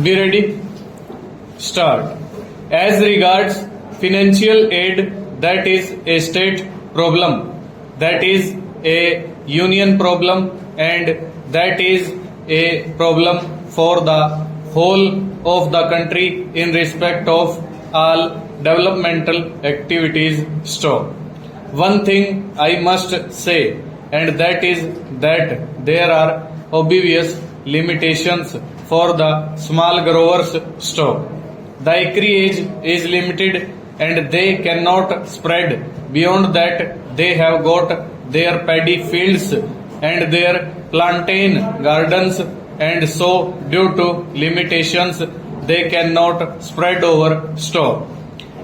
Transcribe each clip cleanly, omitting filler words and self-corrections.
Be ready? Start. As regards financial aid, that is a state problem, that is a union problem, and that is a problem for the whole of the country in respect of all developmental activities. Stop. One thing I must say, and that is that there are obvious limitations for the small growers. Stop. The acreage is limited and they cannot spread beyond that. They have got their paddy fields and their plantain gardens, and so due to limitations they cannot spread over. Stop.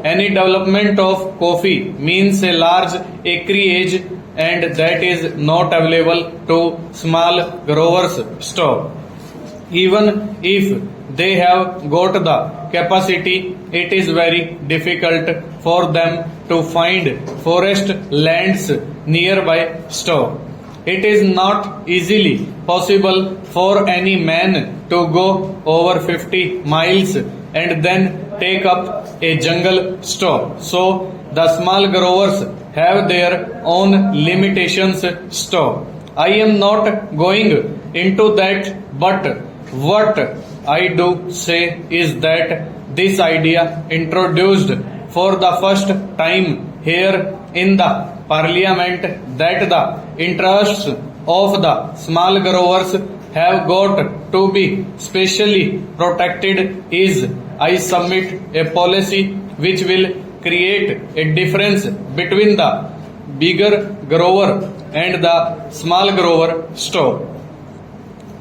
Any development of coffee means a large acreage and that is not available to small growers. Stop. Even if they have got the capacity, it is very difficult for them to find forest lands nearby. Stop. It is not easily possible for any man to go over 50 miles and then take up a jungle. Stop. So the small growers have their own limitations. Stop. I am not going into that, but what I do say is that this idea introduced for the first time here in the Parliament, that the interests of the small growers have got to be specially protected, is, I submit, a policy which will create a difference between the bigger grower and the small grower. Stop.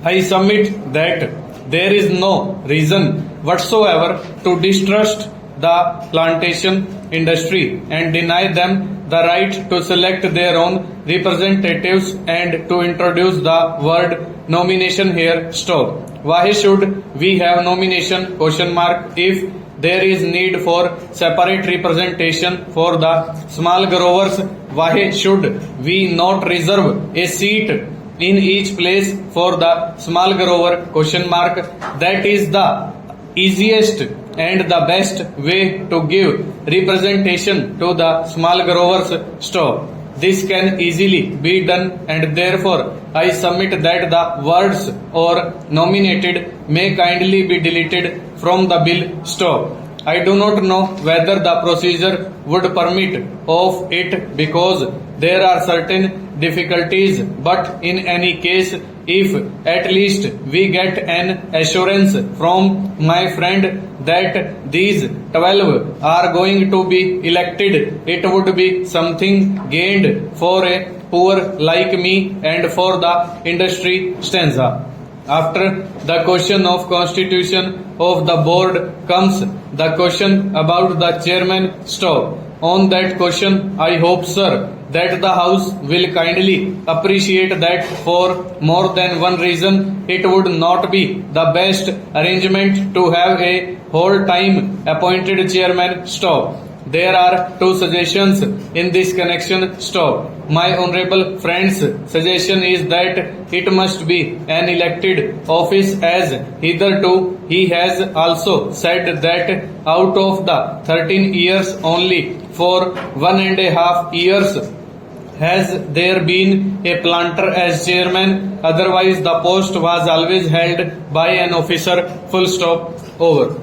I submit that there is no reason whatsoever to distrust the plantation industry and deny them the right to select their own representatives and to introduce the word nomination here. Stop. Why should we have nomination ? If there is need for separate representation for the small growers, why should we not reserve a seat in each place for the small grower ? That is the easiest and the best way to give representation to the small growers. Stop. This can easily be done, and therefore I submit that the words or nominated may kindly be deleted from the bill. Stop. I do not know whether the procedure would permit of it because there are certain difficulties, but in any case, if at least we get an assurance from my friend that these 12 are going to be elected, it would be something gained for a poor like me and for the industry. Stanza. After the question of constitution of the board comes the question about the chairman. Stop. On that question, I hope, sir, that the House will kindly appreciate that for more than one reason it would not be the best arrangement to have a whole-time appointed chairman. Stop. There are two suggestions in this connection. Stop. My honorable friend's suggestion is that it must be an elected office, as hitherto he has also said that out of the 13 years only for 1.5 years has there been a planter as chairman, otherwise the post was always held by an officer. Full stop. Over.